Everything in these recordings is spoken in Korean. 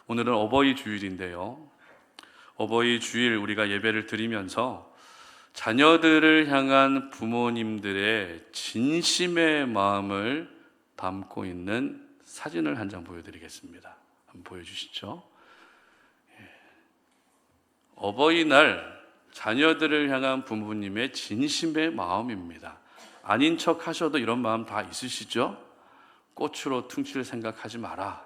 오늘은 어버이 주일인데요. 어버이 주일 우리가 예배를 드리면서 자녀들을 향한 부모님들의 진심의 마음을 담고 있는 사진을 한 장 보여드리겠습니다. 한번 보여주시죠. 어버이날 자녀들을 향한 부모님의 진심의 마음입니다. 아닌 척 하셔도 이런 마음 다 있으시죠? 꽃으로 퉁칠 생각하지 마라.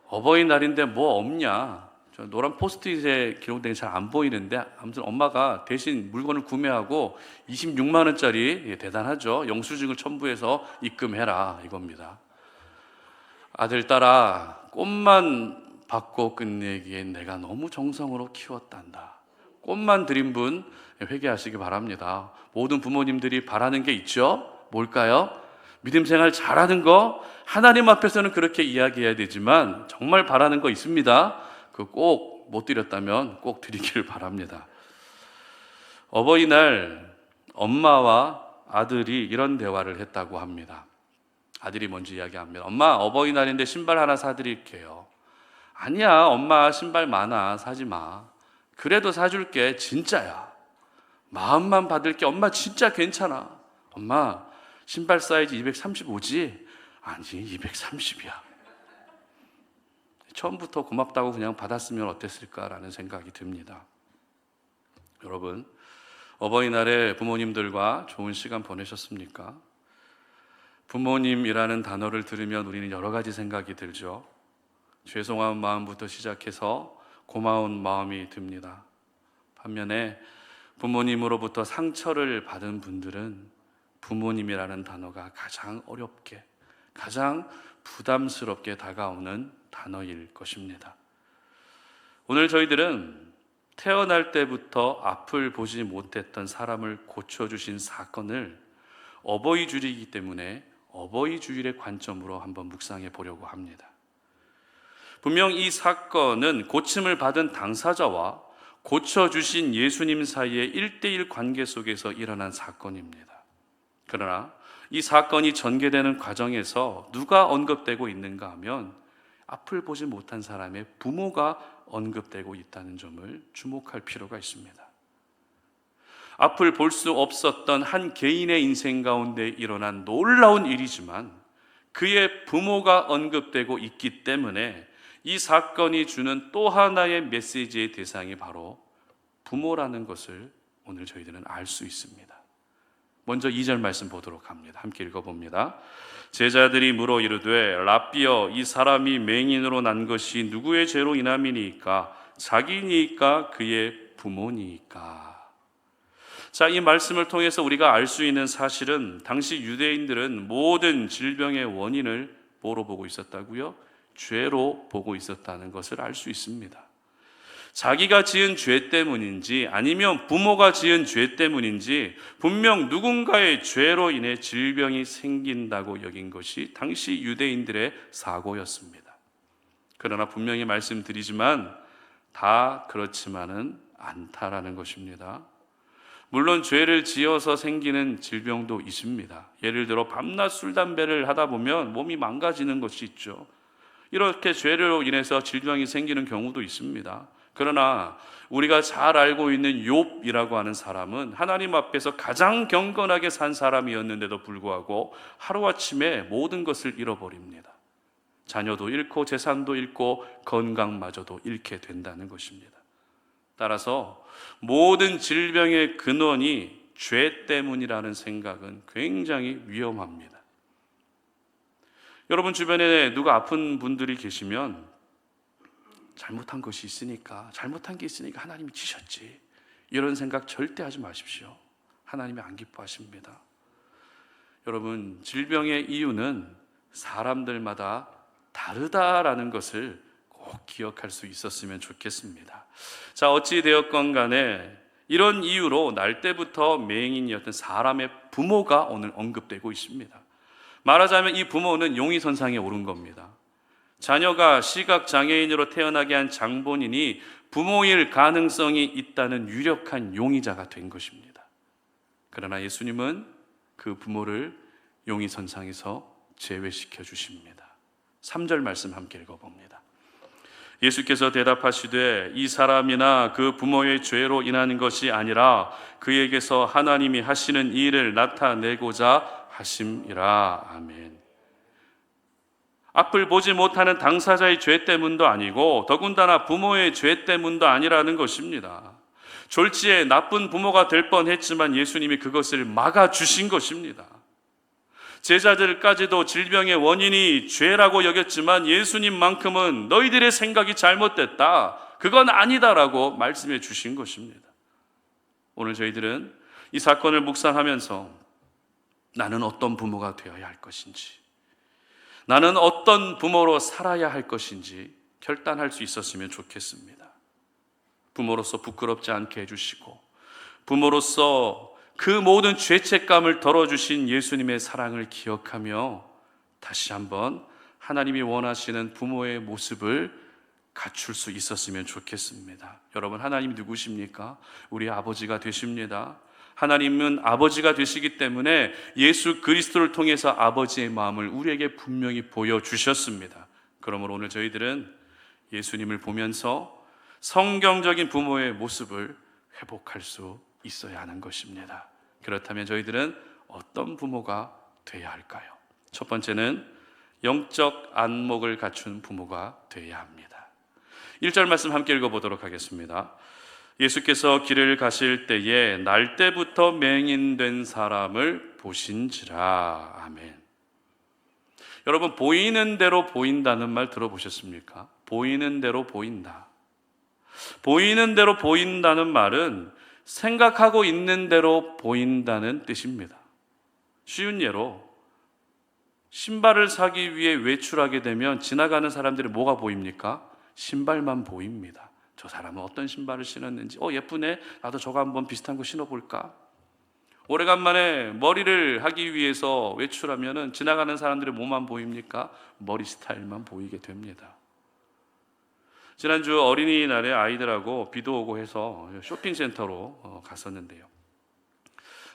어버이날인데 뭐 없냐? 저 노란 포스트잇에 기록된 게 잘 안 보이는데 아무튼 엄마가 대신 물건을 구매하고 26만 원짜리, 대단하죠? 영수증을 첨부해서 입금해라 이겁니다. 아들 딸아, 꽃만 받고 끝내기엔 내가 너무 정성으로 키웠단다. 꽃만 드린 분 회개하시기 바랍니다. 모든 부모님들이 바라는 게 있죠? 뭘까요? 믿음 생활 잘하는 거, 하나님 앞에서는 그렇게 이야기해야 되지만 정말 바라는 거 있습니다. 그 꼭 못 드렸다면 꼭 드리길 바랍니다. 어버이날 엄마와 아들이 이런 대화를 했다고 합니다. 아들이 먼저 이야기합니다. 엄마, 어버이날인데 신발 하나 사드릴게요. 아니야, 엄마 신발 많아, 사지 마. 그래도 사줄게, 진짜야. 마음만 받을게. 엄마 진짜 괜찮아. 엄마 신발 사이즈 235지? 아니 230이야. 처음부터 고맙다고 그냥 받았으면 어땠을까라는 생각이 듭니다. 여러분, 어버이날에 부모님들과 좋은 시간 보내셨습니까? 부모님이라는 단어를 들으면 우리는 여러 가지 생각이 들죠. 죄송한 마음부터 시작해서 고마운 마음이 듭니다. 반면에 부모님으로부터 상처를 받은 분들은 부모님이라는 단어가 가장 어렵게, 가장 부담스럽게 다가오는 단어일 것입니다. 오늘 저희들은 태어날 때부터 앞을 보지 못했던 사람을 고쳐주신 사건을 어버이 주일이기 때문에 어버이 주일의 관점으로 한번 묵상해 보려고 합니다. 분명 이 사건은 고침을 받은 당사자와 고쳐주신 예수님 사이의 1:1 관계 속에서 일어난 사건입니다. 그러나 이 사건이 전개되는 과정에서 누가 언급되고 있는가 하면 앞을 보지 못한 사람의 부모가 언급되고 있다는 점을 주목할 필요가 있습니다. 앞을 볼 수 없었던 한 개인의 인생 가운데 일어난 놀라운 일이지만 그의 부모가 언급되고 있기 때문에 이 사건이 주는 또 하나의 메시지의 대상이 바로 부모라는 것을 오늘 저희들은 알 수 있습니다. 먼저 2절 말씀 보도록 합니다. 함께 읽어봅니다. 제자들이 물어 이르되 랍비여, 이 사람이 맹인으로 난 것이 누구의 죄로 인함이니까? 자기니까 그의 부모니까? 자, 이 말씀을 통해서 우리가 알 수 있는 사실은 당시 유대인들은 모든 질병의 원인을 뭐로 보고 있었다고요? 죄로 보고 있었다는 것을 알 수 있습니다. 자기가 지은 죄 때문인지 아니면 부모가 지은 죄 때문인지 분명 누군가의 죄로 인해 질병이 생긴다고 여긴 것이 당시 유대인들의 사고였습니다. 그러나 분명히 말씀드리지만 다 그렇지만은 않다라는 것입니다. 물론 죄를 지어서 생기는 질병도 있습니다. 예를 들어 밤낮 술, 담배를 하다 보면 몸이 망가지는 것이 있죠. 이렇게 죄로 인해서 질병이 생기는 경우도 있습니다. 그러나 우리가 잘 알고 있는 욥이라고 하는 사람은 하나님 앞에서 가장 경건하게 산 사람이었는데도 불구하고 하루아침에 모든 것을 잃어버립니다. 자녀도 잃고 재산도 잃고 건강마저도 잃게 된다는 것입니다. 따라서 모든 질병의 근원이 죄 때문이라는 생각은 굉장히 위험합니다. 여러분 주변에 누가 아픈 분들이 계시면 잘못한 것이 있으니까, 잘못한 게 있으니까 하나님이 치셨지, 이런 생각 절대 하지 마십시오. 하나님이 안 기뻐하십니다. 여러분, 질병의 이유는 사람들마다 다르다라는 것을 꼭 기억할 수 있었으면 좋겠습니다. 자, 어찌 되었건 간에 이런 이유로 날 때부터 맹인이었던 사람의 부모가 오늘 언급되고 있습니다. 말하자면 이 부모는 용의선상에 오른 겁니다. 자녀가 시각장애인으로 태어나게 한 장본인이 부모일 가능성이 있다는 유력한 용의자가 된 것입니다. 그러나 예수님은 그 부모를 용의선상에서 제외시켜 주십니다. 3절 말씀 함께 읽어봅니다. 예수께서 대답하시되 이 사람이나 그 부모의 죄로 인한 것이 아니라 그에게서 하나님이 하시는 일을 나타내고자 하심이라. 아멘. 앞을 보지 못하는 당사자의 죄 때문도 아니고 더군다나 부모의 죄 때문도 아니라는 것입니다. 졸지에 나쁜 부모가 될 뻔했지만 예수님이 그것을 막아주신 것입니다. 제자들까지도 질병의 원인이 죄라고 여겼지만 예수님만큼은 너희들의 생각이 잘못됐다, 그건 아니다라고 말씀해 주신 것입니다. 오늘 저희들은 이 사건을 묵상하면서 나는 어떤 부모가 되어야 할 것인지, 나는 어떤 부모로 살아야 할 것인지 결단할 수 있었으면 좋겠습니다. 부모로서 부끄럽지 않게 해주시고 부모로서 그 모든 죄책감을 덜어주신 예수님의 사랑을 기억하며 다시 한번 하나님이 원하시는 부모의 모습을 갖출 수 있었으면 좋겠습니다. 여러분, 하나님 누구십니까? 우리 아버지가 되십니다. 하나님은 아버지가 되시기 때문에 예수 그리스도를 통해서 아버지의 마음을 우리에게 분명히 보여주셨습니다. 그러므로 오늘 저희들은 예수님을 보면서 성경적인 부모의 모습을 회복할 수 있어야 하는 것입니다. 그렇다면 저희들은 어떤 부모가 되어야 할까요? 첫 번째는 영적 안목을 갖춘 부모가 되어야 합니다. 1절 말씀 함께 읽어보도록 하겠습니다. 예수께서 길을 가실 때에 날 때부터 맹인된 사람을 보신지라. 아멘. 여러분, 보이는 대로 보인다는 말 들어보셨습니까? 보이는 대로 보인다. 보이는 대로 보인다는 말은 생각하고 있는 대로 보인다는 뜻입니다. 쉬운 예로 신발을 사기 위해 외출하게 되면 지나가는 사람들이 뭐가 보입니까? 신발만 보입니다. 저 사람은 어떤 신발을 신었는지, 예쁘네, 나도 저거 한번 비슷한 거 신어볼까? 오래간만에 머리를 하기 위해서 외출하면 지나가는 사람들의 뭐만 보입니까? 머리 스타일만 보이게 됩니다. 지난주 어린이날에 아이들하고 비도 오고 해서 쇼핑센터로 갔었는데요.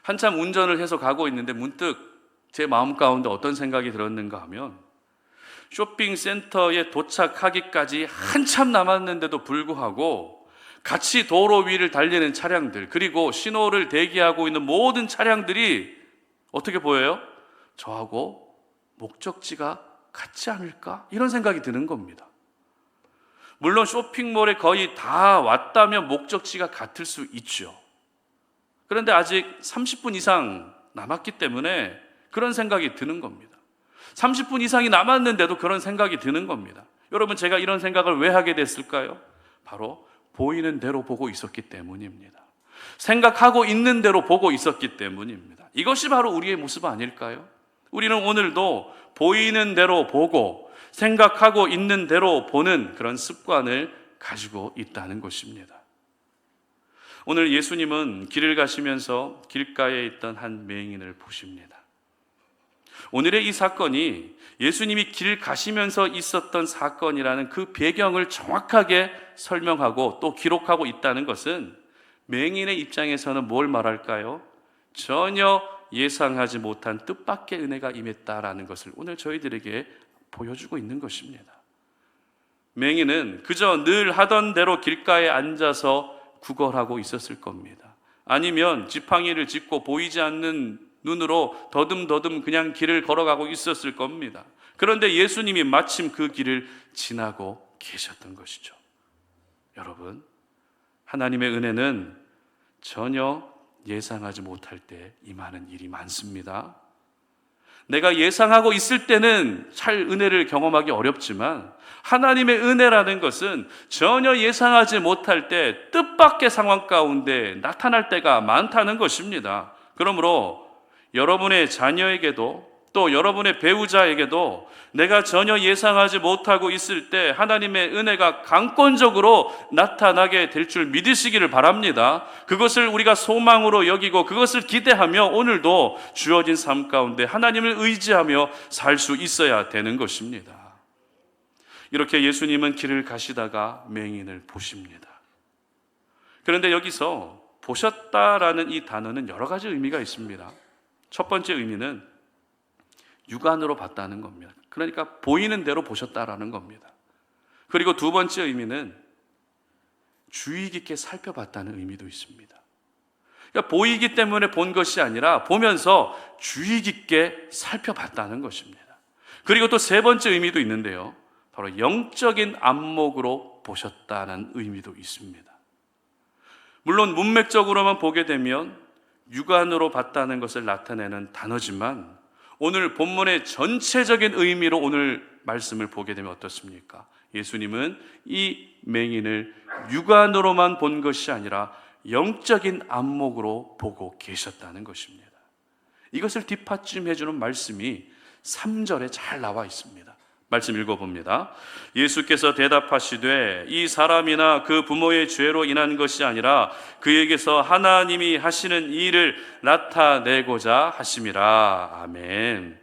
한참 운전을 해서 가고 있는데 문득 제 마음 가운데 어떤 생각이 들었는가 하면, 쇼핑센터에 도착하기까지 한참 남았는데도 불구하고 같이 도로 위를 달리는 차량들, 그리고 신호를 대기하고 있는 모든 차량들이 어떻게 보여요? 저하고 목적지가 같지 않을까? 이런 생각이 드는 겁니다. 물론 쇼핑몰에 거의 다 왔다면 목적지가 같을 수 있죠. 그런데 아직 30분 이상 남았기 때문에 그런 생각이 드는 겁니다. 30분 이상이 남았는데도 그런 생각이 드는 겁니다. 여러분, 제가 이런 생각을 왜 하게 됐을까요? 바로 보이는 대로 보고 있었기 때문입니다. 생각하고 있는 대로 보고 있었기 때문입니다. 이것이 바로 우리의 모습 아닐까요? 우리는 오늘도 보이는 대로 보고 생각하고 있는 대로 보는 그런 습관을 가지고 있다는 것입니다. 오늘 예수님은 길을 가시면서 길가에 있던 한 맹인을 보십니다. 오늘의 이 사건이 예수님이 길 가시면서 있었던 사건이라는 그 배경을 정확하게 설명하고 또 기록하고 있다는 것은 맹인의 입장에서는 뭘 말할까요? 전혀 예상하지 못한 뜻밖의 은혜가 임했다라는 것을 오늘 저희들에게 보여주고 있는 것입니다. 맹인은 그저 늘 하던 대로 길가에 앉아서 구걸하고 있었을 겁니다. 아니면 지팡이를 짚고 보이지 않는 눈으로 더듬더듬 그냥 길을 걸어가고 있었을 겁니다. 그런데 예수님이 마침 그 길을 지나고 계셨던 것이죠. 여러분, 하나님의 은혜는 전혀 예상하지 못할 때 임하는 일이 많습니다. 내가 예상하고 있을 때는 잘 은혜를 경험하기 어렵지만 하나님의 은혜라는 것은 전혀 예상하지 못할 때 뜻밖의 상황 가운데 나타날 때가 많다는 것입니다. 그러므로 여러분의 자녀에게도 또 여러분의 배우자에게도 내가 전혀 예상하지 못하고 있을 때 하나님의 은혜가 강권적으로 나타나게 될 줄 믿으시기를 바랍니다. 그것을 우리가 소망으로 여기고 그것을 기대하며 오늘도 주어진 삶 가운데 하나님을 의지하며 살 수 있어야 되는 것입니다. 이렇게 예수님은 길을 가시다가 맹인을 보십니다. 그런데 여기서 보셨다라는 이 단어는 여러 가지 의미가 있습니다. 첫 번째 의미는 육안으로 봤다는 겁니다. 그러니까 보이는 대로 보셨다라는 겁니다. 그리고 두 번째 의미는 주의 깊게 살펴봤다는 의미도 있습니다. 그러니까 보이기 때문에 본 것이 아니라 보면서 주의 깊게 살펴봤다는 것입니다. 그리고 또 세 번째 의미도 있는데요. 바로 영적인 안목으로 보셨다는 의미도 있습니다. 물론 문맥적으로만 보게 되면 육안으로 봤다는 것을 나타내는 단어지만 오늘 본문의 전체적인 의미로 오늘 말씀을 보게 되면 어떻습니까? 예수님은 이 맹인을 육안으로만 본 것이 아니라 영적인 안목으로 보고 계셨다는 것입니다. 이것을 뒷받침해주는 말씀이 3절에 잘 나와 있습니다. 말씀 읽어봅니다. 예수께서 대답하시되 이 사람이나 그 부모의 죄로 인한 것이 아니라 그에게서 하나님이 하시는 일을 나타내고자 하심이라. 아멘.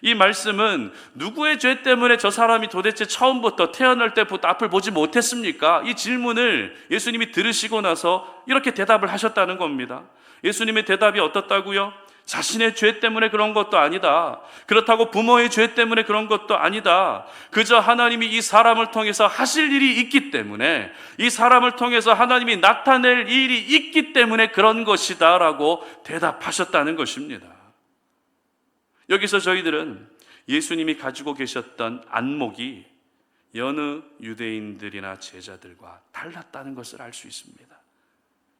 이 말씀은 누구의 죄 때문에 저 사람이 도대체 처음부터 태어날 때부터 앞을 보지 못했습니까? 이 질문을 예수님이 들으시고 나서 이렇게 대답을 하셨다는 겁니다. 예수님의 대답이 어떻다고요? 자신의 죄 때문에 그런 것도 아니다. 그렇다고 부모의 죄 때문에 그런 것도 아니다. 그저 하나님이 이 사람을 통해서 하실 일이 있기 때문에, 이 사람을 통해서 하나님이 나타낼 일이 있기 때문에 그런 것이다 라고 대답하셨다는 것입니다. 여기서 저희들은 예수님이 가지고 계셨던 안목이 여느 유대인들이나 제자들과 달랐다는 것을 알 수 있습니다.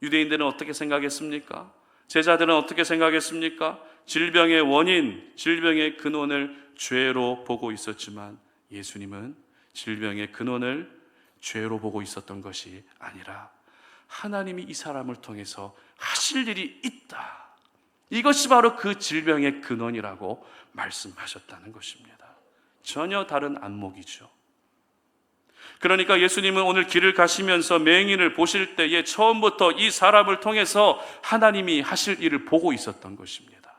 유대인들은 어떻게 생각했습니까? 제자들은 어떻게 생각했습니까? 질병의 원인, 질병의 근원을 죄로 보고 있었지만 예수님은 질병의 근원을 죄로 보고 있었던 것이 아니라 하나님이 이 사람을 통해서 하실 일이 있다. 이것이 바로 그 질병의 근원이라고 말씀하셨다는 것입니다. 전혀 다른 안목이죠. 그러니까 예수님은 오늘 길을 가시면서 맹인을 보실 때에 처음부터 이 사람을 통해서 하나님이 하실 일을 보고 있었던 것입니다.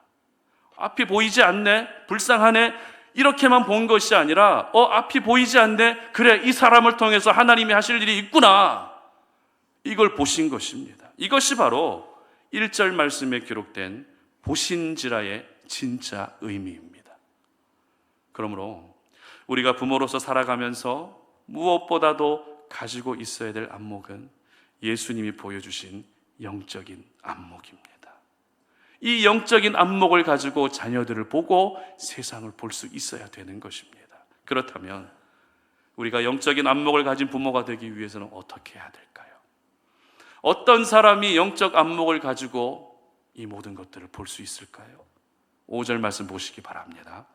앞이 보이지 않네? 불쌍하네? 이렇게만 본 것이 아니라 앞이 보이지 않네? 그래, 이 사람을 통해서 하나님이 하실 일이 있구나. 이걸 보신 것입니다. 이것이 바로 1절 말씀에 기록된 보신지라의 진짜 의미입니다. 그러므로 우리가 부모로서 살아가면서 무엇보다도 가지고 있어야 될 안목은 예수님이 보여주신 영적인 안목입니다. 이 영적인 안목을 가지고 자녀들을 보고 세상을 볼 수 있어야 되는 것입니다. 그렇다면 우리가 영적인 안목을 가진 부모가 되기 위해서는 어떻게 해야 될까요? 어떤 사람이 영적 안목을 가지고 이 모든 것들을 볼 수 있을까요? 5절 말씀 보시기 바랍니다.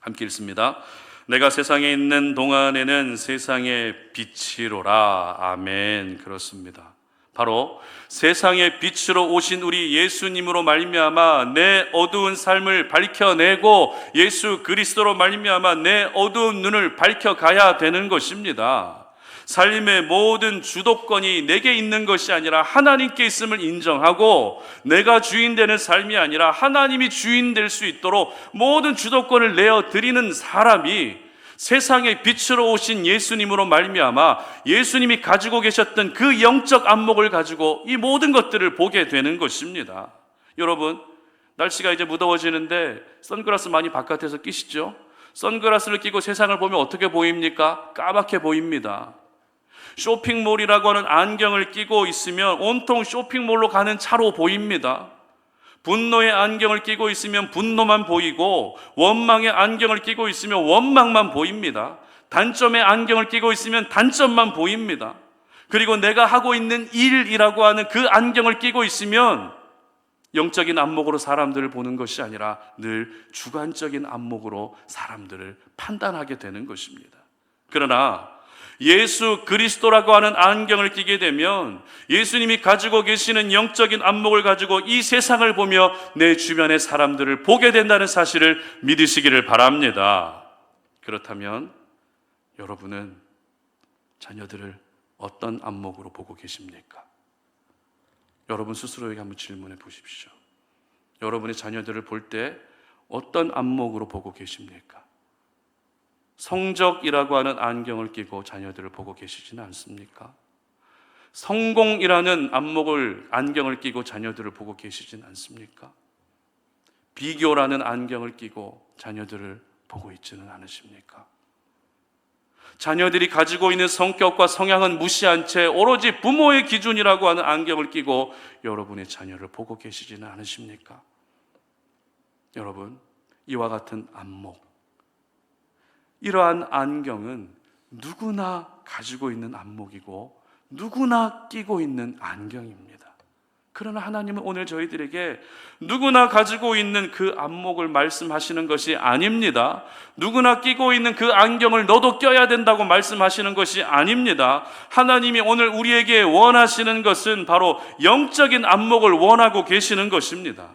함께 읽습니다. 내가 세상에 있는 동안에는 세상의 빛이로라. 아멘. 그렇습니다. 바로 세상의 빛으로 오신 우리 예수님으로 말미암아 내 어두운 삶을 밝혀내고 예수 그리스도로 말미암아 내 어두운 눈을 밝혀가야 되는 것입니다. 삶의 모든 주도권이 내게 있는 것이 아니라 하나님께 있음을 인정하고 내가 주인 되는 삶이 아니라 하나님이 주인 될 수 있도록 모든 주도권을 내어드리는 사람이 세상의 빛으로 오신 예수님으로 말미암아 예수님이 가지고 계셨던 그 영적 안목을 가지고 이 모든 것들을 보게 되는 것입니다. 여러분, 날씨가 이제 무더워지는데 선글라스 많이 바깥에서 끼시죠? 선글라스를 끼고 세상을 보면 어떻게 보입니까? 까맣게 보입니다. 쇼핑몰이라고 하는 안경을 끼고 있으면 온통 쇼핑몰로 가는 차로 보입니다. 분노의 안경을 끼고 있으면 분노만 보이고 원망의 안경을 끼고 있으면 원망만 보입니다. 단점의 안경을 끼고 있으면 단점만 보입니다. 그리고 내가 하고 있는 일이라고 하는 그 안경을 끼고 있으면 영적인 안목으로 사람들을 보는 것이 아니라 늘 주관적인 안목으로 사람들을 판단하게 되는 것입니다. 그러나 예수 그리스도라고 하는 안경을 끼게 되면 예수님이 가지고 계시는 영적인 안목을 가지고 이 세상을 보며 내 주변의 사람들을 보게 된다는 사실을 믿으시기를 바랍니다. 그렇다면 여러분은 자녀들을 어떤 안목으로 보고 계십니까? 여러분 스스로에게 한번 질문해 보십시오. 여러분의 자녀들을 볼 때 어떤 안목으로 보고 계십니까? 성적이라고 하는 안경을 끼고 자녀들을 보고 계시지는 않습니까? 성공이라는 안경을 끼고 자녀들을 보고 계시지는 않습니까? 비교라는 안경을 끼고 자녀들을 보고 있지는 않으십니까? 자녀들이 가지고 있는 성격과 성향은 무시한 채 오로지 부모의 기준이라고 하는 안경을 끼고 여러분의 자녀를 보고 계시지는 않으십니까? 여러분, 이와 같은 안목, 이러한 안경은 누구나 가지고 있는 안목이고 누구나 끼고 있는 안경입니다. 그러나 하나님은 오늘 저희들에게 누구나 가지고 있는 그 안목을 말씀하시는 것이 아닙니다. 누구나 끼고 있는 그 안경을 너도 껴야 된다고 말씀하시는 것이 아닙니다. 하나님이 오늘 우리에게 원하시는 것은 바로 영적인 안목을 원하고 계시는 것입니다.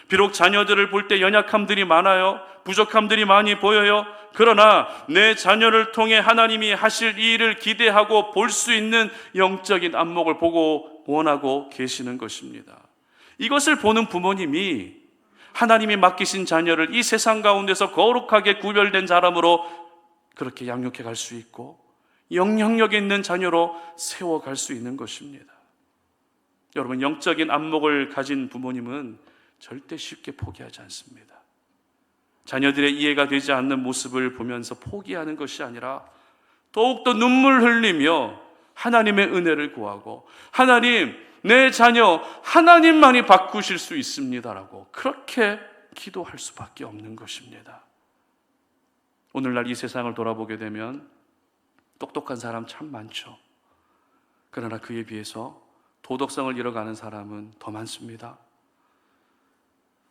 비록 자녀들을 볼 때 연약함들이 많아요. 부족함들이 많이 보여요. 그러나 내 자녀를 통해 하나님이 하실 이 일을 기대하고 볼 수 있는 영적인 안목을 보고 원하고 계시는 것입니다. 이것을 보는 부모님이 하나님이 맡기신 자녀를 이 세상 가운데서 거룩하게 구별된 사람으로 그렇게 양육해 갈 수 있고 영향력 있는 자녀로 세워갈 수 있는 것입니다. 여러분, 영적인 안목을 가진 부모님은 절대 쉽게 포기하지 않습니다. 자녀들의 이해가 되지 않는 모습을 보면서 포기하는 것이 아니라 더욱더 눈물 흘리며 하나님의 은혜를 구하고 하나님, 내 자녀 하나님만이 바꾸실 수 있습니다라고 그렇게 기도할 수밖에 없는 것입니다. 오늘날 이 세상을 돌아보게 되면 똑똑한 사람 참 많죠. 그러나 그에 비해서 도덕성을 잃어가는 사람은 더 많습니다.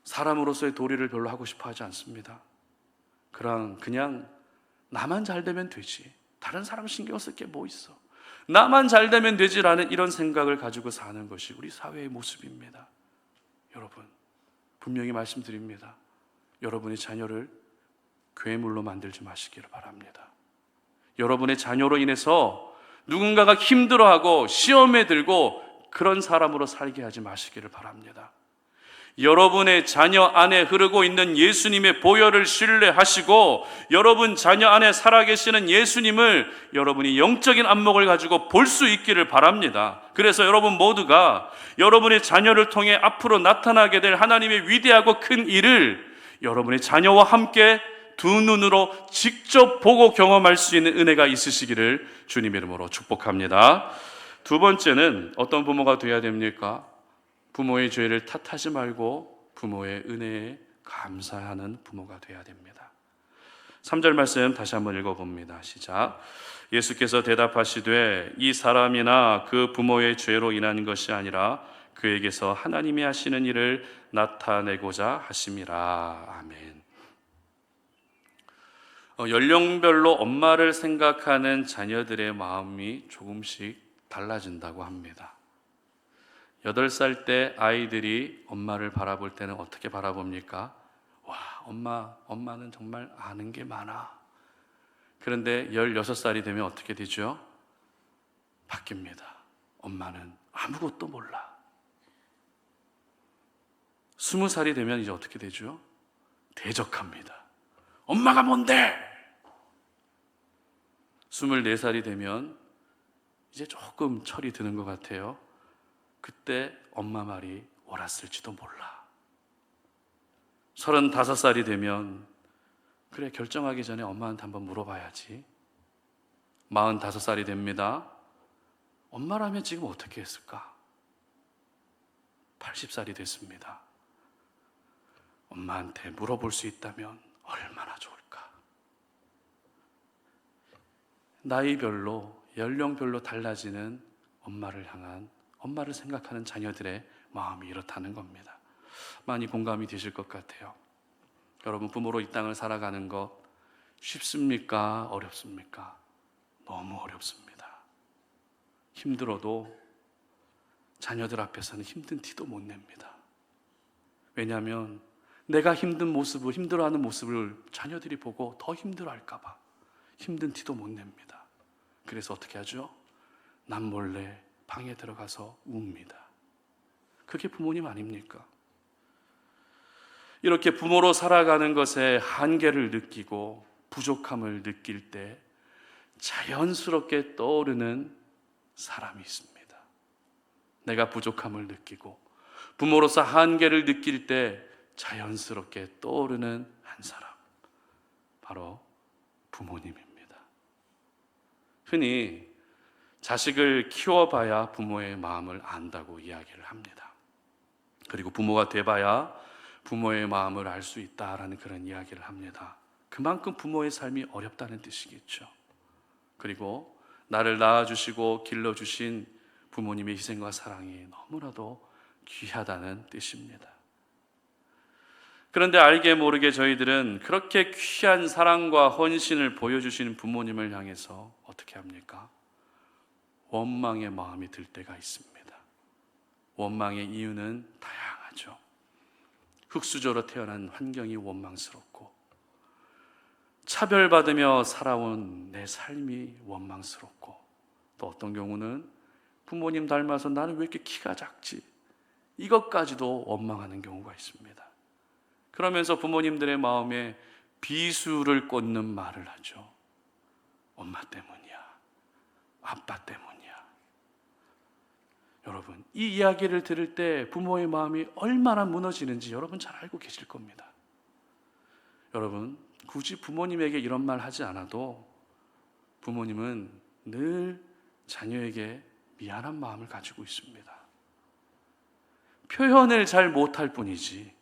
사람으로서의 도리를 별로 하고 싶어 하지 않습니다. 그냥 나만 잘 되면 되지, 다른 사람 신경 쓸 게 뭐 있어, 나만 잘 되면 되지라는 이런 생각을 가지고 사는 것이 우리 사회의 모습입니다. 여러분, 분명히 말씀드립니다. 여러분의 자녀를 괴물로 만들지 마시기를 바랍니다. 여러분의 자녀로 인해서 누군가가 힘들어하고 시험에 들고 그런 사람으로 살게 하지 마시기를 바랍니다. 여러분의 자녀 안에 흐르고 있는 예수님의 보혈을 신뢰하시고 여러분 자녀 안에 살아계시는 예수님을 여러분이 영적인 안목을 가지고 볼 수 있기를 바랍니다. 그래서 여러분 모두가 여러분의 자녀를 통해 앞으로 나타나게 될 하나님의 위대하고 큰 일을 여러분의 자녀와 함께 두 눈으로 직접 보고 경험할 수 있는 은혜가 있으시기를 주님의 이름으로 축복합니다. 두 번째는 어떤 부모가 되어야 됩니까? 부모의 죄를 탓하지 말고 부모의 은혜에 감사하는 부모가 되어야 됩니다. 3절 말씀 다시 한번 읽어봅니다. 시작. 예수께서 대답하시되 이 사람이나 그 부모의 죄로 인한 것이 아니라 그에게서 하나님이 하시는 일을 나타내고자 하심이라. 아멘. 연령별로 엄마를 생각하는 자녀들의 마음이 조금씩 달라진다고 합니다. 8살 때 아이들이 엄마를 바라볼 때는 어떻게 바라봅니까? 와, 엄마는 정말 아는 게 많아. 그런데 16살이 되면 어떻게 되죠? 바뀝니다. 엄마는 아무것도 몰라. 20살이 되면 이제 어떻게 되죠? 대적합니다. 엄마가 뭔데? 24살이 되면 이제 조금 철이 드는 것 같아요. 그때 엄마 말이 옳았을지도 몰라. 35살이 되면 그래, 결정하기 전에 엄마한테 한번 물어봐야지. 45살이 됩니다. 엄마라면 지금 어떻게 했을까? 80살이 됐습니다. 엄마한테 물어볼 수 있다면 얼마나 좋을까? 나이별로, 연령별로 달라지는 엄마를 향한, 엄마를 생각하는 자녀들의 마음이 이렇다는 겁니다. 많이 공감이 되실 것 같아요. 여러분, 부모로 이 땅을 살아가는 것 쉽습니까? 어렵습니까? 너무 어렵습니다. 힘들어도 자녀들 앞에서는 힘든 티도 못 냅니다. 왜냐하면 내가 힘든 모습을, 힘들어하는 모습을 자녀들이 보고 더 힘들어할까 봐 힘든 티도 못 냅니다. 그래서 어떻게 하죠? 남몰래 방에 들어가서 웁니다. 그게 부모님 아닙니까? 이렇게 부모로 살아가는 것에 한계를 느끼고 부족함을 느낄 때 자연스럽게 떠오르는 사람이 있습니다. 내가 부족함을 느끼고 부모로서 한계를 느낄 때 자연스럽게 떠오르는 한 사람, 바로 부모님입니다. 흔히 자식을 키워봐야 부모의 마음을 안다고 이야기를 합니다. 그리고 부모가 돼봐야 부모의 마음을 알 수 있다라는 그런 이야기를 합니다. 그만큼 부모의 삶이 어렵다는 뜻이겠죠. 그리고 나를 낳아주시고 길러주신 부모님의 희생과 사랑이 너무나도 귀하다는 뜻입니다. 그런데 알게 모르게 저희들은 그렇게 귀한 사랑과 헌신을 보여주시는 부모님을 향해서 어떻게 합니까? 원망의 마음이 들 때가 있습니다. 원망의 이유는 다양하죠. 흙수저로 태어난 환경이 원망스럽고, 차별받으며 살아온 내 삶이 원망스럽고, 또 어떤 경우는 부모님 닮아서 나는 왜 이렇게 키가 작지? 이것까지도 원망하는 경우가 있습니다. 그러면서 부모님들의 마음에 비수를 꽂는 말을 하죠. 엄마 때문이야. 아빠 때문이야. 여러분, 이 이야기를 들을 때 부모의 마음이 얼마나 무너지는지 여러분 잘 알고 계실 겁니다. 여러분, 굳이 부모님에게 이런 말 하지 않아도 부모님은 늘 자녀에게 미안한 마음을 가지고 있습니다. 표현을 잘 못할 뿐이지,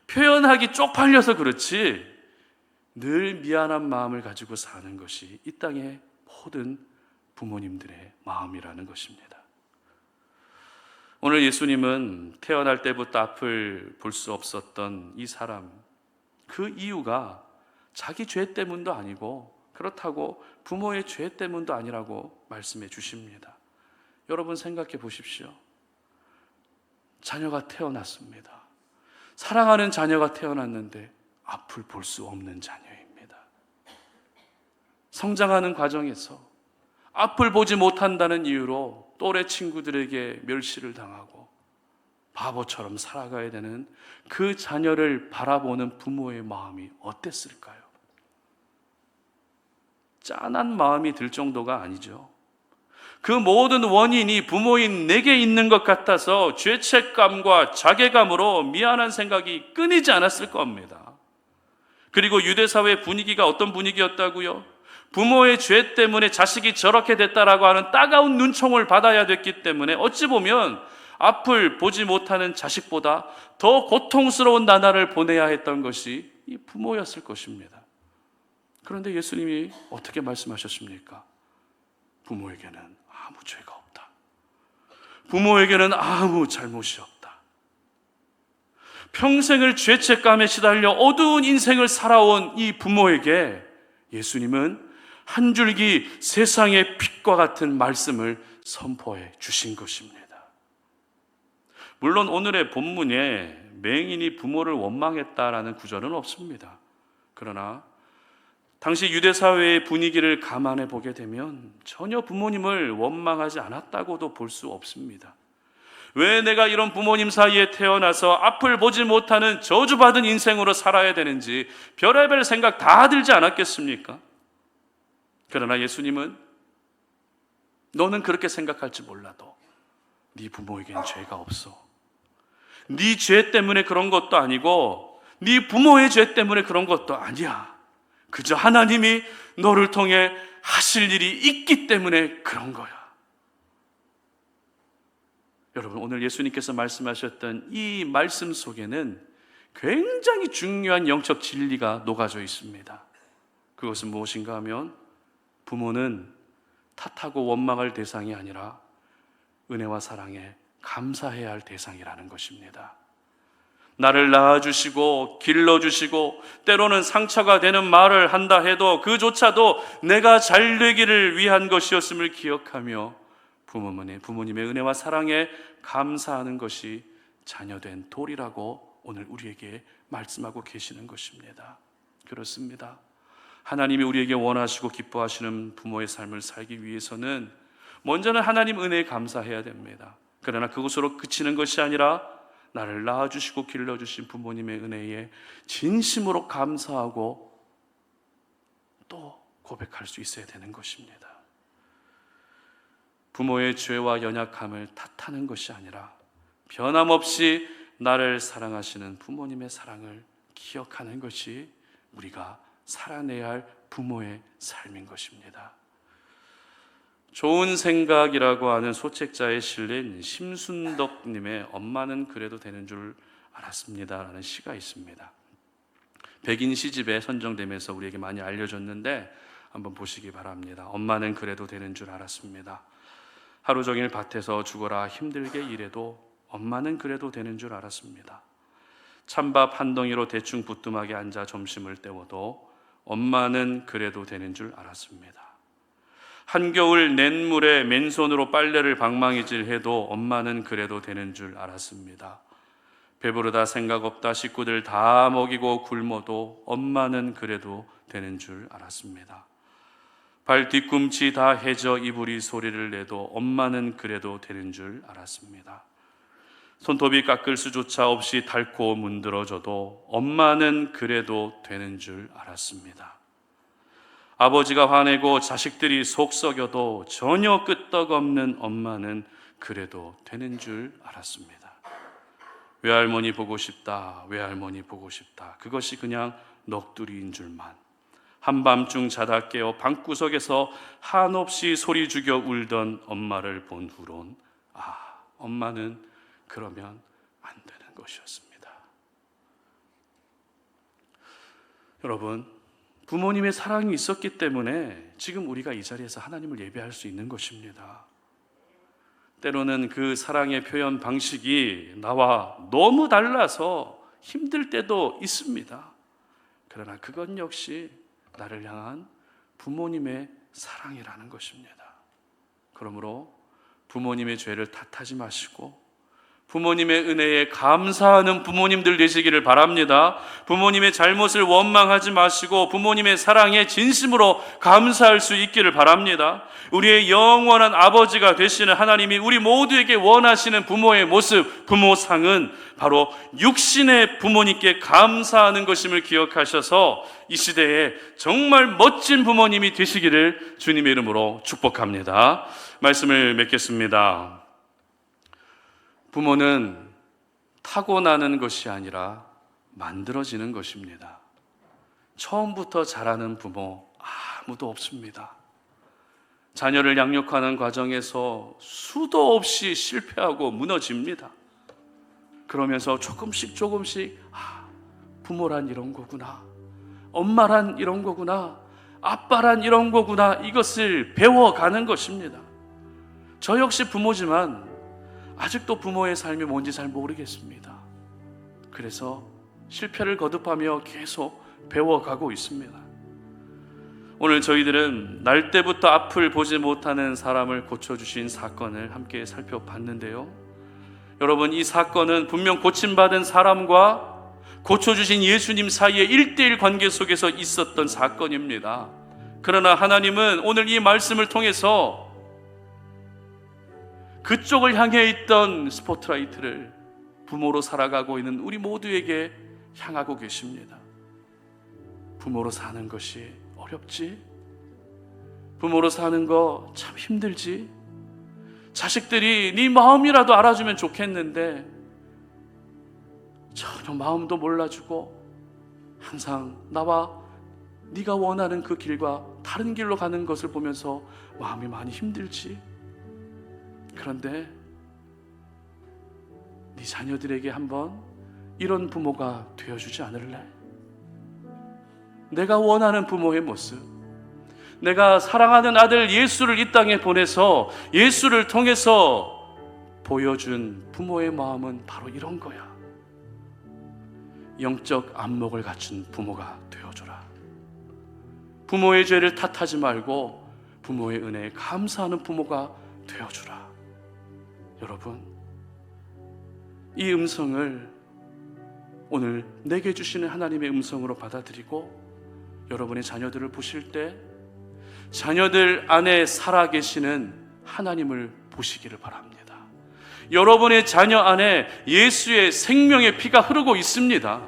표현하기 쪽팔려서 그렇지 늘 미안한 마음을 가지고 사는 것이 이 땅의 모든 부모님들의 마음이라는 것입니다. 오늘 예수님은 태어날 때부터 앞을 볼 수 없었던 이 사람, 그 이유가 자기 죄 때문도 아니고 그렇다고 부모의 죄 때문도 아니라고 말씀해 주십니다. 여러분 생각해 보십시오. 자녀가 태어났습니다. 사랑하는 자녀가 태어났는데 앞을 볼 수 없는 자녀입니다. 성장하는 과정에서 앞을 보지 못한다는 이유로 또래 친구들에게 멸시를 당하고 바보처럼 살아가야 되는 그 자녀를 바라보는 부모의 마음이 어땠을까요? 짠한 마음이 들 정도가 아니죠. 그 모든 원인이 부모인 내게 있는 것 같아서 죄책감과 자괴감으로 미안한 생각이 끊이지 않았을 겁니다. 그리고 유대사회 분위기가 어떤 분위기였다고요? 부모의 죄 때문에 자식이 저렇게 됐다라고 하는 따가운 눈총을 받아야 됐기 때문에 어찌 보면 앞을 보지 못하는 자식보다 더 고통스러운 나날을 보내야 했던 것이 이 부모였을 것입니다. 그런데 예수님이 어떻게 말씀하셨습니까? 부모에게는 아무 죄가 없다. 부모에게는 아무 잘못이 없다. 평생을 죄책감에 시달려 어두운 인생을 살아온 이 부모에게 예수님은 한 줄기 세상의 빛과 같은 말씀을 선포해 주신 것입니다. 물론 오늘의 본문에 맹인이 부모를 원망했다라는 구절은 없습니다. 그러나 당시 유대 사회의 분위기를 감안해 보게 되면 전혀 부모님을 원망하지 않았다고도 볼 수 없습니다. 왜 내가 이런 부모님 사이에 태어나서 앞을 보지 못하는 저주받은 인생으로 살아야 되는지 별의별 생각 다 들지 않았겠습니까? 그러나 예수님은 너는 그렇게 생각할지 몰라도 네 부모에겐 죄가 없어. 네 죄 때문에 그런 것도 아니고 네 부모의 죄 때문에 그런 것도 아니야. 그저 하나님이 너를 통해 하실 일이 있기 때문에 그런 거야. 여러분, 오늘 예수님께서 말씀하셨던 이 말씀 속에는 굉장히 중요한 영적 진리가 녹아져 있습니다. 그것은 무엇인가 하면 부모는 탓하고 원망할 대상이 아니라 은혜와 사랑에 감사해야 할 대상이라는 것입니다. 나를 낳아주시고 길러주시고 때로는 상처가 되는 말을 한다 해도 그조차도 내가 잘 되기를 위한 것이었음을 기억하며 부모님의 은혜와 사랑에 감사하는 것이 자녀된 도리라고 오늘 우리에게 말씀하고 계시는 것입니다. 그렇습니다. 하나님이 우리에게 원하시고 기뻐하시는 부모의 삶을 살기 위해서는 먼저는 하나님 은혜에 감사해야 됩니다. 그러나 그것으로 그치는 것이 아니라 나를 낳아주시고 길러주신 부모님의 은혜에 진심으로 감사하고 또 고백할 수 있어야 되는 것입니다. 부모의 죄와 연약함을 탓하는 것이 아니라 변함없이 나를 사랑하시는 부모님의 사랑을 기억하는 것이 우리가 살아내야 할 부모의 삶인 것입니다. 좋은 생각이라고 하는 소책자에 실린 심순덕님의 엄마는 그래도 되는 줄 알았습니다 라는 시가 있습니다. 백인 시집에 선정되면서 우리에게 많이 알려졌는데 한번 보시기 바랍니다. 엄마는 그래도 되는 줄 알았습니다. 하루 종일 밭에서 죽어라 힘들게 일해도 엄마는 그래도 되는 줄 알았습니다. 찬밥 한 덩이로 대충 부뚜막에 앉아 점심을 때워도 엄마는 그래도 되는 줄 알았습니다. 한겨울 냇물에 맨손으로 빨래를 방망이질해도 엄마는 그래도 되는 줄 알았습니다. 배부르다 생각 없다 식구들 다 먹이고 굶어도 엄마는 그래도 되는 줄 알았습니다. 발 뒤꿈치 다 해져 이불이 소리를 내도 엄마는 그래도 되는 줄 알았습니다. 손톱이 깎을 수조차 없이 닳고 문드러져도 엄마는 그래도 되는 줄 알았습니다. 아버지가 화내고 자식들이 속 썩여도 전혀 끄떡없는 엄마는 그래도 되는 줄 알았습니다. 외할머니 보고 싶다, 외할머니 보고 싶다. 그것이 그냥 넋두리인 줄만. 한밤중 자다 깨어 방구석에서 한없이 소리 죽여 울던 엄마를 본 후론 엄마는 그러면 안 되는 것이었습니다. 여러분, 부모님의 사랑이 있었기 때문에 지금 우리가 이 자리에서 하나님을 예배할 수 있는 것입니다. 때로는 그 사랑의 표현 방식이 나와 너무 달라서 힘들 때도 있습니다. 그러나 그건 역시 나를 향한 부모님의 사랑이라는 것입니다. 그러므로 부모님의 죄를 탓하지 마시고 부모님의 은혜에 감사하는 부모님들 되시기를 바랍니다. 부모님의 잘못을 원망하지 마시고 부모님의 사랑에 진심으로 감사할 수 있기를 바랍니다. 우리의 영원한 아버지가 되시는 하나님이 우리 모두에게 원하시는 부모의 모습, 부모상은 바로 육신의 부모님께 감사하는 것임을 기억하셔서 이 시대에 정말 멋진 부모님이 되시기를 주님의 이름으로 축복합니다. 말씀을 맺겠습니다. 부모는 타고나는 것이 아니라 만들어지는 것입니다. 처음부터 잘하는 부모 아무도 없습니다. 자녀를 양육하는 과정에서 수도 없이 실패하고 무너집니다. 그러면서 조금씩 부모란 이런 거구나, 엄마란 이런 거구나, 아빠란 이런 거구나, 이것을 배워가는 것입니다. 저 역시 부모지만 아직도 부모의 삶이 뭔지 잘 모르겠습니다. 그래서 실패를 거듭하며 계속 배워가고 있습니다. 오늘 저희들은 날 때부터 앞을 보지 못하는 사람을 고쳐주신 사건을 함께 살펴봤는데요. 여러분, 이 사건은 분명 고침받은 사람과 고쳐주신 예수님 사이의 1:1 관계 속에서 있었던 사건입니다. 그러나 하나님은 오늘 이 말씀을 통해서 그쪽을 향해 있던 스포트라이트를 부모로 살아가고 있는 우리 모두에게 향하고 계십니다. 부모로 사는 것이 어렵지? 부모로 사는 거 참 힘들지? 자식들이 네 마음이라도 알아주면 좋겠는데 전혀 마음도 몰라주고 항상 나와 네가 원하는 그 길과 다른 길로 가는 것을 보면서 마음이 많이 힘들지? 그런데 네 자녀들에게 한번 이런 부모가 되어주지 않을래? 내가 원하는 부모의 모습, 내가 사랑하는 아들 예수를 이 땅에 보내서 예수를 통해서 보여준 부모의 마음은 바로 이런 거야. 영적 안목을 갖춘 부모가 되어줘라. 부모의 죄를 탓하지 말고 부모의 은혜에 감사하는 부모가 되어주라. 여러분, 이 음성을 오늘 내게 주시는 하나님의 음성으로 받아들이고 여러분의 자녀들을 보실 때 자녀들 안에 살아계시는 하나님을 보시기를 바랍니다. 여러분의 자녀 안에 예수의 생명의 피가 흐르고 있습니다.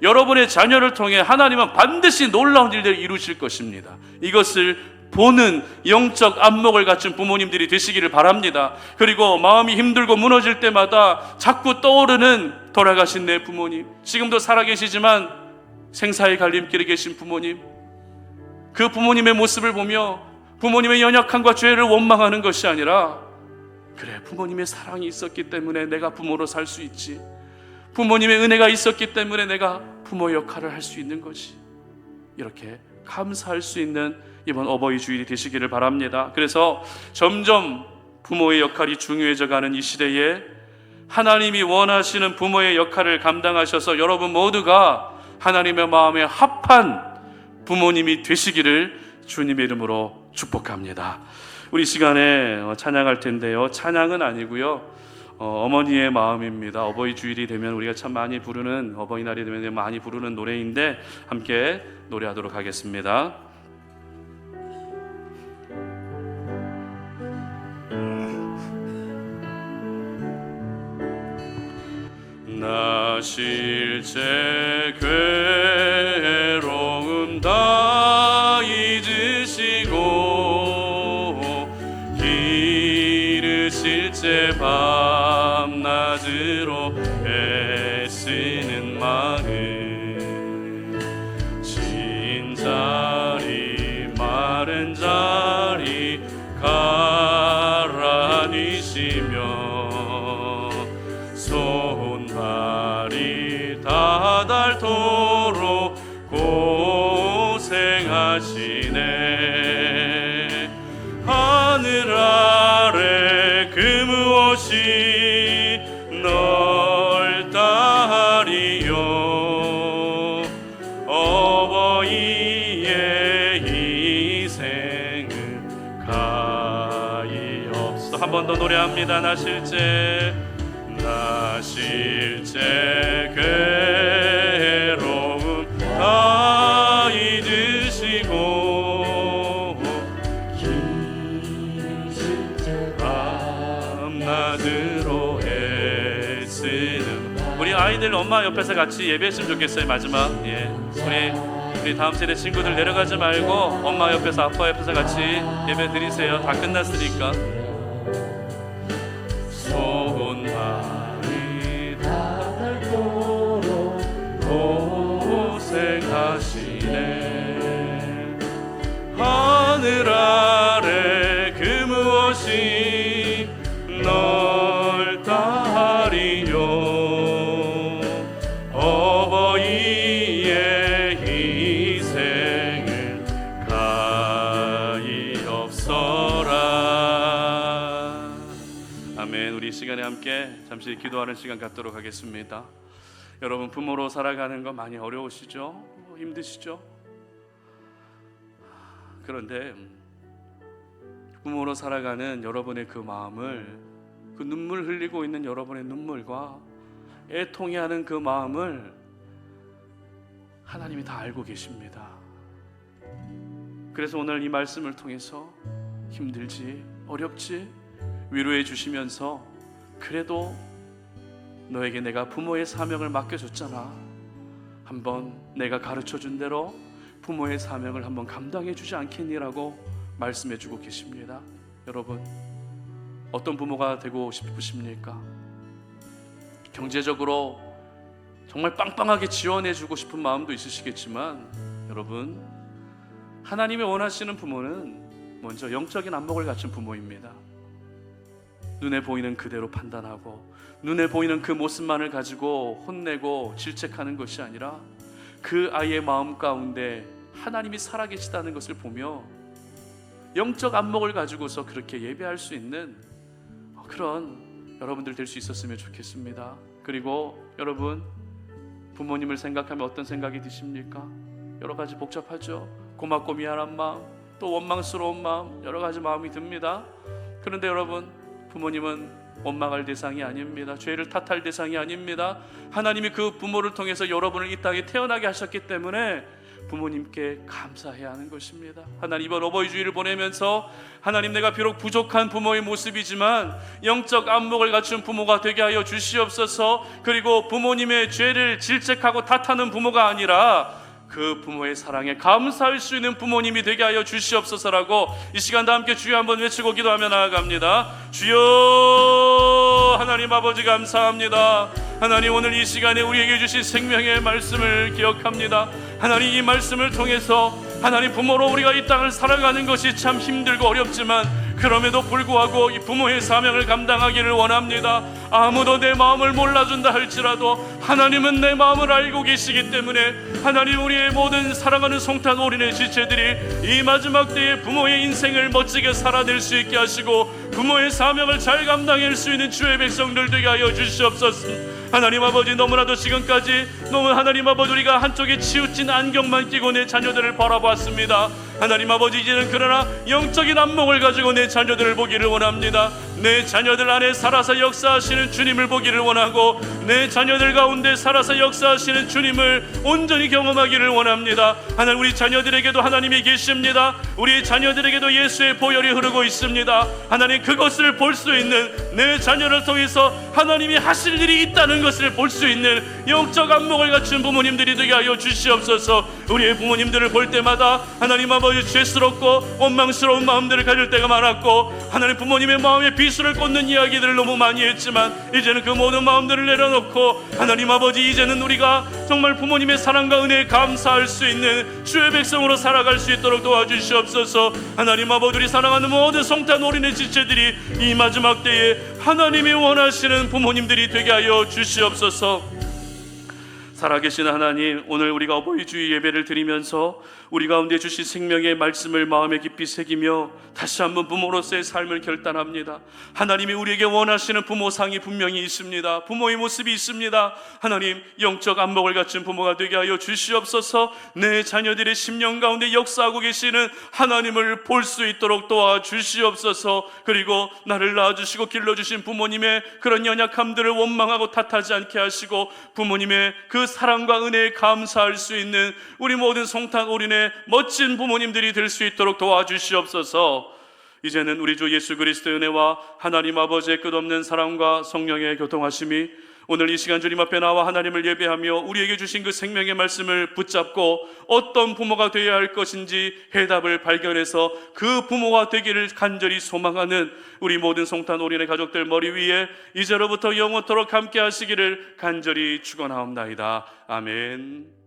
여러분의 자녀를 통해 하나님은 반드시 놀라운 일들을 이루실 것입니다. 이것을 보는 영적 안목을 갖춘 부모님들이 되시기를 바랍니다. 그리고 마음이 힘들고 무너질 때마다 자꾸 떠오르는 돌아가신 내 부모님, 지금도 살아계시지만 생사의 갈림길에 계신 부모님, 그 부모님의 모습을 보며 부모님의 연약함과 죄를 원망하는 것이 아니라, 그래, 부모님의 사랑이 있었기 때문에 내가 부모로 살 수 있지, 부모님의 은혜가 있었기 때문에 내가 부모 역할을 할 수 있는 거지, 이렇게 감사할 수 있는 이번 어버이 주일이 되시기를 바랍니다. 그래서 점점 부모의 역할이 중요해져 가는 이 시대에 하나님이 원하시는 부모의 역할을 감당하셔서 여러분 모두가 하나님의 마음에 합한 부모님이 되시기를 주님의 이름으로 축복합니다. 우리 시간에 찬양할 텐데요, 찬양은 아니고요, 어머니의 마음입니다. 어버이 주일이 되면 우리가 참 많이 부르는, 어버이날이 되면 많이 부르는 노래인데 함께 노래하도록 하겠습니다. 나 실제 괴로움 다 잊으시고 기르실제 밤낮으로 애쓰는 마음, 진 자리 마른 자리 가라니시며 손발이 다 닳도록 고생하시네. 하늘 아래 그 무엇이 넓다리요. 어버이의 희생은 가히 없어. 한 번 더 노래합니다. 나 실제 괴로움 다 잊으시고 밤낮으로 애쓰는 우리 아이들 엄마 옆에서 같이 예배했으면 좋겠어요. 마지막, 우리 다음 세대 친구들 내려가지 말고 엄마 옆에서 아빠 옆에서 같이 예배 드리세요. 다 끝났으니까. 손발이 닳도록 고생하시네. 하늘 아래 그 무엇이 넓다리요. 어버이의 희생은 가히 없어라. 아멘. 우리 시간에 함께 잠시 기도하는 시간 갖도록 하겠습니다. 여러분, 부모로 살아가는 거 많이 어려우시죠? 힘드시죠? 그런데 부모로 살아가는 여러분의 그 마음을, 그 눈물 흘리고 있는 여러분의 눈물과 애통해하는 그 마음을 하나님이 다 알고 계십니다. 그래서 오늘 이 말씀을 통해서 힘들지, 어렵지 위로해 주시면서, 그래도 너에게 내가 부모의 사명을 맡겨줬잖아, 한번 내가 가르쳐준 대로 부모의 사명을 한번 감당해 주지 않겠니라고 말씀해 주고 계십니다. 여러분, 어떤 부모가 되고 싶으십니까? 경제적으로 정말 빵빵하게 지원해 주고 싶은 마음도 있으시겠지만, 여러분, 하나님이 원하시는 부모는 먼저 영적인 안목을 갖춘 부모입니다. 눈에 보이는 그대로 판단하고 눈에 보이는 그 모습만을 가지고 혼내고 질책하는 것이 아니라 그 아이의 마음 가운데 하나님이 살아계시다는 것을 보며 영적 안목을 가지고서 그렇게 예배할 수 있는 그런 여러분들 될 수 있었으면 좋겠습니다. 그리고 여러분, 부모님을 생각하면 어떤 생각이 드십니까? 여러 가지 복잡하죠. 고맙고 미안한 마음, 또 원망스러운 마음, 여러 가지 마음이 듭니다. 그런데 여러분, 부모님은 원망할 대상이 아닙니다. 죄를 탓할 대상이 아닙니다. 하나님이 그 부모를 통해서 여러분을 이 땅에 태어나게 하셨기 때문에 부모님께 감사해야 하는 것입니다. 하나님, 이번 어버이 주일을 보내면서 하나님, 내가 비록 부족한 부모의 모습이지만 영적 안목을 갖춘 부모가 되게 하여 주시옵소서. 그리고 부모님의 죄를 질책하고 탓하는 부모가 아니라 그 부모의 사랑에 감사할 수 있는 부모님이 되게 하여 주시옵소서라고 이 시간 다 함께 주여 한번 외치고 기도하며 나아갑니다. 주여, 하나님 아버지 감사합니다. 하나님, 오늘 이 시간에 우리에게 주신 생명의 말씀을 기억합니다. 하나님, 이 말씀을 통해서 하나님, 부모로 우리가 이 땅을 살아가는 것이 참 힘들고 어렵지만 그럼에도 불구하고 이 부모의 사명을 감당하기를 원합니다. 아무도 내 마음을 몰라준다 할지라도 하나님은 내 마음을 알고 계시기 때문에 하나님, 우리의 모든 사랑하는 성탄 어린의 지체들이 이 마지막 때에 부모의 인생을 멋지게 살아낼 수 있게 하시고 부모의 사명을 잘 감당할 수 있는 주의 백성들 되게 하여 주시옵소서. 하나님 아버지, 너무나도 지금까지 너무 하나님 아버지 우리가 한쪽에 치우친 안경만 끼고 내 자녀들을 바라보았습니다. 하나님 아버지, 이제는 그러나 영적인 안목을 가지고 내 자녀들을 보기를 원합니다. 내 자녀들 안에 살아서 역사하시는 주님을 보기를 원하고 내 자녀들 가운데 살아서 역사하시는 주님을 온전히 경험하기를 원합니다. 하나님, 우리 자녀들에게도 하나님이 계십니다. 우리 자녀들에게도 예수의 보혈이 흐르고 있습니다. 하나님, 그것을 볼 수 있는, 내 자녀를 통해서 하나님이 하실 일이 있다는 것을 볼 수 있는 영적 안목을 갖춘 부모님들이 되게 하여 주시옵소서. 우리의 부모님들을 볼 때마다 하나님 아버지, 죄스럽고 원망스러운 마음들을 가질 때가 많았고 하나님, 부모님의 마음에 비수를 꽂는 이야기들을 너무 많이 했지만 이제는 그 모든 마음들을 내려놓고 하나님 아버지, 이제는 우리가 정말 부모님의 사랑과 은혜에 감사할 수 있는 주의 백성으로 살아갈 수 있도록 도와주시옵소서. 하나님 아버지, 우리 사랑하는 모든 성탄 어린의 지체들이 이 마지막 때에 하나님이 원하시는 부모님들이 되게 하여 주시옵소서. 살아계신 하나님, 오늘 우리가 어버이 주의 예배를 드리면서 우리 가운데 주신 생명의 말씀을 마음에 깊이 새기며 다시 한번 부모로서의 삶을 결단합니다. 하나님이 우리에게 원하시는 부모상이 분명히 있습니다. 부모의 모습이 있습니다. 하나님, 영적 안목을 갖춘 부모가 되게 하여 주시옵소서. 내 자녀들의 심령 가운데 역사하고 계시는 하나님을 볼 수 있도록 도와주시옵소서. 그리고 나를 낳아주시고 길러주신 부모님의 그런 연약함들을 원망하고 탓하지 않게 하시고 부모님의 그 사랑과 은혜에 감사할 수 있는 우리 모든 성탄 어린의 멋진 부모님들이 될 수 있도록 도와주시옵소서. 이제는 우리 주 예수 그리스도의 은혜와 하나님 아버지의 끝없는 사랑과 성령의 교통하심이 오늘 이 시간 주님 앞에 나와 하나님을 예배하며 우리에게 주신 그 생명의 말씀을 붙잡고 어떤 부모가 되어야 할 것인지 해답을 발견해서 그 부모가 되기를 간절히 소망하는 우리 모든 성탄 어린의 가족들 머리 위에 이제로부터 영원토록 함께 하시기를 간절히 축원하옵나이다. 아멘.